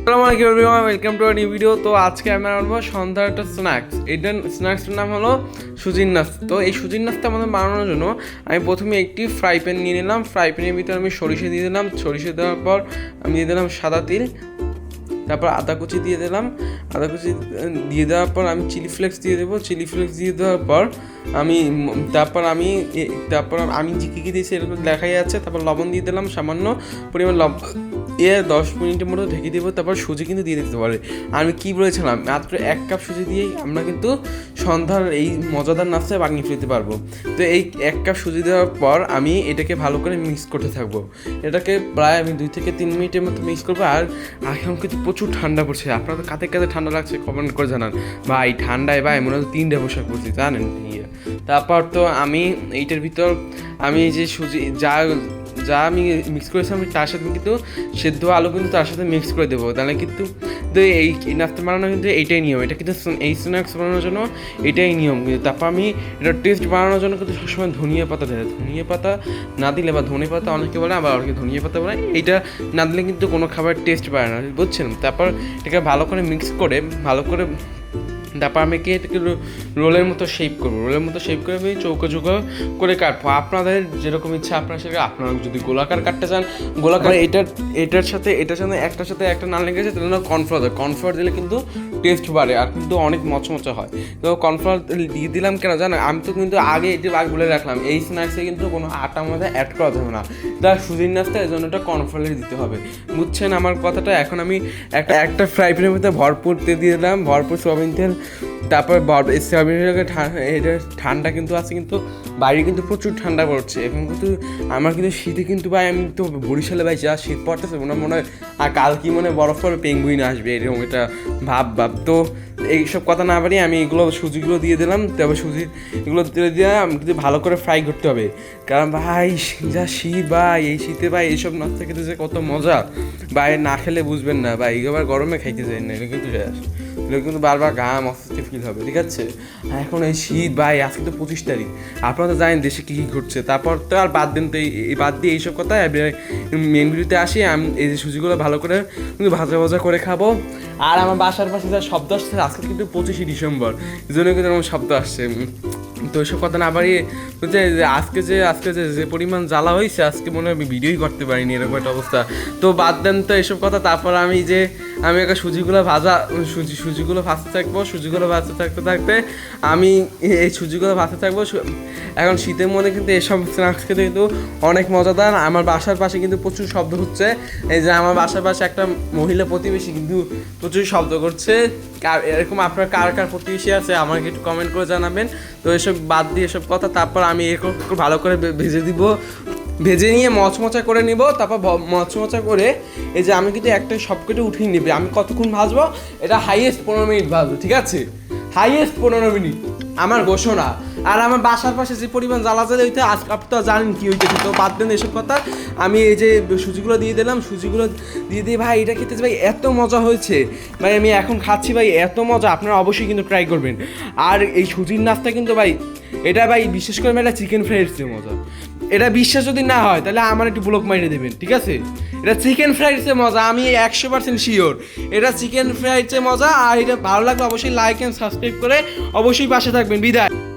আসসালামু আলাইকুম everyone, welcome to a new video. তো আজকে আমি বানাবো সন্ধ্যার একটা স্ন্যাক্স। এটা স্ন্যাক্সটার নাম হলো সুজির নাস্তা। তো এই সুজির নাস্তা আমাদের বানানোর জন্য আমি প্রথমে একটি ফ্রাই প্যান নিয়ে নিলাম। ফ্রাই প্যানের ভিতরে আমি সরিষা দিয়ে দিলাম। সরিষা দেওয়ার পর আমি দিয়ে দিলাম সাদা তিল, তারপর আদা কুচি দিয়ে দিলাম। আদা কুচি দিয়ে দেওয়ার পর আমি চিলি ফ্লেক্স দিয়ে দেবো। চিলি ফ্লেক্স দিয়ে দেওয়ার পর তারপর আমি যে কী দিয়েছি এরকম দেখাই যাচ্ছে। তারপর লবণ দিয়ে দিলাম, সামান্য পরিমাণ 10 মিনিটের মতো ঢেকে দেবো। তারপর সুজি কিন্তু দিয়ে দিতে পারে। আমি কী বলেছিলাম, মাত্র 1 কাপ সুজি দিয়েই আমরা কিন্তু সন্ধ্যার এই মজাদার নাস্তায় বানিয়ে ফেলতে পারবো। তো এই 1 কাপ সুজি দেওয়ার পর আমি এটাকে ভালো করে মিক্স করতে থাকবো। এটাকে প্রায় আমি 2 থেকে 3 মিনিটের মতো মিক্স করবো। আর এখন কিন্তু প্রচুর ঠান্ডা পড়ছে। আপনারা তো কাতে কাতে ঠান্ডা লাগছে কমেন্ট করে জানান। ভাই ঠান্ডায় ভাই মনে হয় 3টা পোশাক পরছি, জানেন। তারপর তো আমি এইটার ভিতর আমি যে সুজি যা আমি মিক্স করেছিলাম তার সাথে কিন্তু সেদ্ধ আলু কিন্তু তার সাথে মিক্স করে দেবো। তাহলে কিন্তু এই নাস্তা বানানো কিন্তু এইটাই নিয়ম। এটা কিন্তু এই স্ন্যাক্স বানানোর জন্য এটাই নিয়ম। তারপর আমি এটা টেস্ট বানানোর জন্য কিন্তু সবসময় ধনিয়া পাতা দেয়। ধনিয়া পাতা না দিলে বা ধনে পাতা অনেকে বলে, আবার অনেকে ধনিয়া পাতা বলে, এইটা না দিলে কিন্তু কোনো খাবার টেস্ট পায় না, বুঝছেন। তারপর এটাকে ভালো করে মিক্স করে তারপর আমি এটাকে রোলের মতো শেপ করবো। রোলের মতো শেপ করে আমি চৌকো করে কাটবো। আপনাদের যেরকম ইচ্ছা আপনারা আপনারা যদি গোলাকার কাটতে চান গোলাকার। এটার সাথে একটার সাথে একটা না লেগেছে তাহলে কর্নফ্লাওয়ার দিলে কিন্তু টেস্ট বাড়ে আর কিন্তু অনেক মচমচা হয়। তো কর্নফ্লাওয়ার দিয়ে দিলাম কেন জানো, আমি তো কিন্তু আগে এটি বলে রাখলাম এই স্ন্যাক্সে কিন্তু কোনো আটার মধ্যে অ্যাড করা যাবে না। তার সুজির নাস্তা এই জন্য ওটা কর্নফ্লাওয়ার দিতে হবে, বুঝছেন আমার কথাটা। এখন আমি একটা ফ্রাই প্যানের মধ্যে ভরপুর তেল দিয়ে দিলাম, ভরপুর সোয়াবিন তেল। তারপর সোয়াবিনটাকে এটা ঠান্ডা কিন্তু আছে, কিন্তু বাইরে কিন্তু প্রচুর ঠান্ডা পড়ছে এখন কিন্তু। আমার কিন্তু শীতে কিন্তু ভাই আমি তো বরিশালে ভাই যা শীত পড়তেছে মনে হয় আর কাল কি মনে বরফ পরে পেঙ্গুইন আসবে এরকম এটা ভাব। তো এইসব কথা না পারি আমি এগুলো সুজিগুলো দিয়ে দিলাম। তারপর এগুলো দিয়ে আমি কিন্তু ভালো করে ফ্রাই করতে হবে, কারণ ভাই যা শীত ভাই, এই শীতে ভাই এইসব নাস্তা খেতে যে কত মজা ভাই, না খেলে বুঝবেন না ভাই। এবার গরমে খাইতে চাই না, এটা কিন্তু কিন্তু বারবার ঘাম অস্বস্তি ফিল হবে, ঠিক আছে। এখন এই শীত ভাই, আজকে তো 25 তারিখ, আপনারা তো জানেন দেশে কী ঘটছে। তারপর তো আর বাদ দেন, তো বাদ দিয়ে এইসব কথা মেন ভিডিওতে আসি। আমি এই যে সুজিগুলো ভালো করে কিন্তু ভাজা করে খাবো। আর আমার বাসার পাশে যা শব্দ আসছে, আজকে কিন্তু 25শে ডিসেম্বর, এই জন্য কিন্তু এরকম শব্দ আসছে। তো এইসব কথা না বাড়িয়ে আজকে যে পরিমাণ জ্বালা হয়েছে, আজকে মনে হয় আমি ভিডিওই করতে পারিনি, এরকম একটা অবস্থা। তো বাদ দেন তো এইসব কথা। তারপর আমি একটা সুজিগুলো ভাজতে থাকবো। সুজিগুলো ভাজতে থাকতে আমি এই সুজিগুলো ভাজতে থাকবো। এখন শীতের মধ্যে কিন্তু এইসব স্ন্যাক্স খেতে কিন্তু অনেক মজাদার। আমার বাসার পাশে কিন্তু প্রচুর শব্দ হচ্ছে। এই যে আমার বাসার পাশে একটা মহিলা প্রতিবেশী কিন্তু প্রচুর শব্দ করছে। এরকম আপনার কার প্রতিবেশী আছে আমাকে একটু কমেন্ট করে জানাবেন। তো এসব বাদ দিয়ে এসব কথা। তারপর আমি এরকম ভালো করে ভেজে নিয়ে মচমচা করে নিব। তারপর মচমচা করে এই যে আমি কিন্তু একটা সবকটা উঠিয়ে নিবে। আমি কতক্ষণ ভাজবো, এটা হাইয়েস্ট 15 মিনিট ভাজবো, ঠিক আছে। হাইয়েস্ট 15 মিনিট আমার ঘোষণা। আর আমার বাসার পাশে যে পরিমাণ জ্বালা হইতে আজকে আপনি তো জানেন কী হইতেছে। তো বাদ দেন এসব কথা। আমি এই যে সুজিগুলো দিয়ে দিলাম, সুজিগুলো দিয়ে ভাই এটা খেতে ভাই এত মজা হয়েছে ভাই, আমি এখন খাচ্ছি ভাই, এত মজা। আপনারা অবশ্যই কিন্তু ট্রাই করবেন। আর এই সুজির নাস্তা কিন্তু ভাই, এটা ভাই বিশেষ করে এটা চিকেন ফ্রাইয়ের চেয়ে মজা। এটা বিশ্বাস যদি না হয় তাহলে আমার একটু ব্লক মাইরে দেবেন, ঠিক আছে। এটা চিকেন ফ্রাইয়ের চেয়ে মজা, আমি 100% শিওর এটা চিকেন ফ্রাইয়ের চেয়ে মজা। আর এটা ভালো লাগলে অবশ্যই লাইক অ্যান্ড সাবস্ক্রাইব করে অবশ্যই পাশে থাকবেন। বিদায়।